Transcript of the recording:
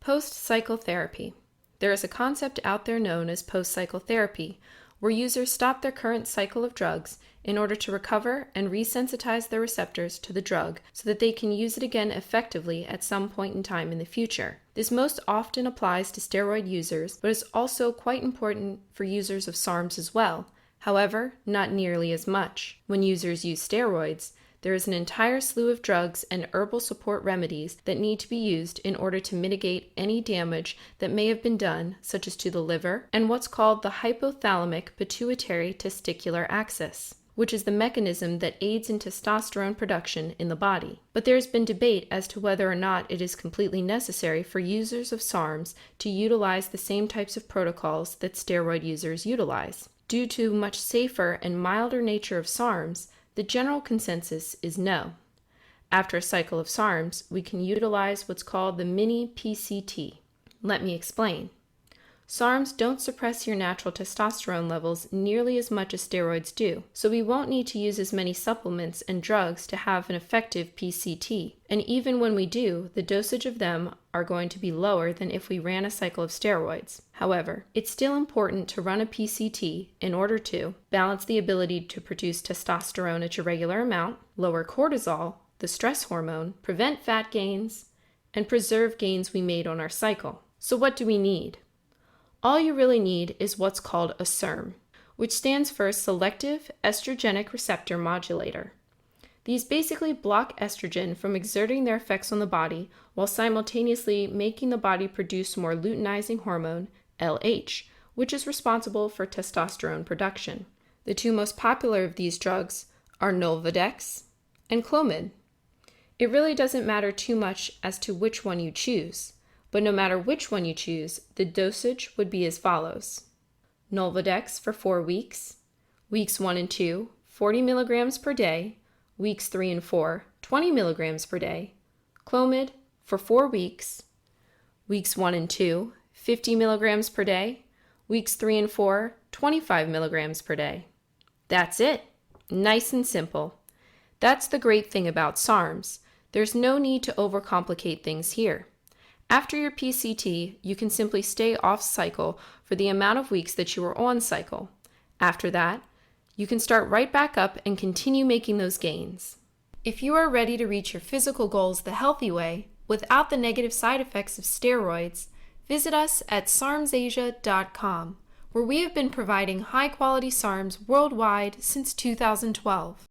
Post-cycle therapy. There is a concept out there known as post-cycle therapy, where users stop their current cycle of drugs in order to recover and resensitize their receptors to the drug so that they can use it again effectively at some point in time in the future. This most often applies to steroid users, but is also quite important for users of SARMs as well. However, not nearly as much. When users use steroids, there is an entire slew of drugs and herbal support remedies that need to be used in order to mitigate any damage that may have been done, such as to the liver and what's called the hypothalamic-pituitary-testicular axis, which is the mechanism that aids in testosterone production in the body. But there has been debate as to whether or not it is completely necessary for users of SARMs to utilize the same types of protocols that steroid users utilize. Due to much safer and milder nature of SARMs, the general consensus is no. After a cycle of SARMs, we can utilize what's called the mini-PCT. Let me explain. SARMs don't suppress your natural testosterone levels nearly as much as steroids do, so we won't need to use as many supplements and drugs to have an effective PCT. And even when we do, the dosage of them are going to be lower than if we ran a cycle of steroids. However, it's still important to run a PCT in order to balance the ability to produce testosterone at your regular amount, lower cortisol, the stress hormone, prevent fat gains, and preserve gains we made on our cycle. So what do we need? All you really need is what's called a SARM, which stands for Selective Estrogenic Receptor Modulator. These basically block estrogen from exerting their effects on the body while simultaneously making the body produce more luteinizing hormone, LH, which is responsible for testosterone production. The two most popular of these drugs are Nolvadex and Clomid. It really doesn't matter too much as to which one you choose. But no matter which one you choose, the dosage would be as follows. Nolvadex for 4 weeks, weeks 1 and 2, 40 milligrams per day, weeks 3 and 4, 20 milligrams per day. Clomid for 4 weeks, weeks 1 and 2, 50 milligrams per day, weeks 3 and 4, 25 milligrams per day. That's it. Nice and simple. That's the great thing about SARMs. There's no need to overcomplicate things here. After your PCT, you can simply stay off cycle for the amount of weeks that you were on cycle. After that, you can start right back up and continue making those gains. If you are ready to reach your physical goals the healthy way, without the negative side effects of steroids, visit us at SARMsasia.com, where we have been providing high-quality SARMs worldwide since 2012.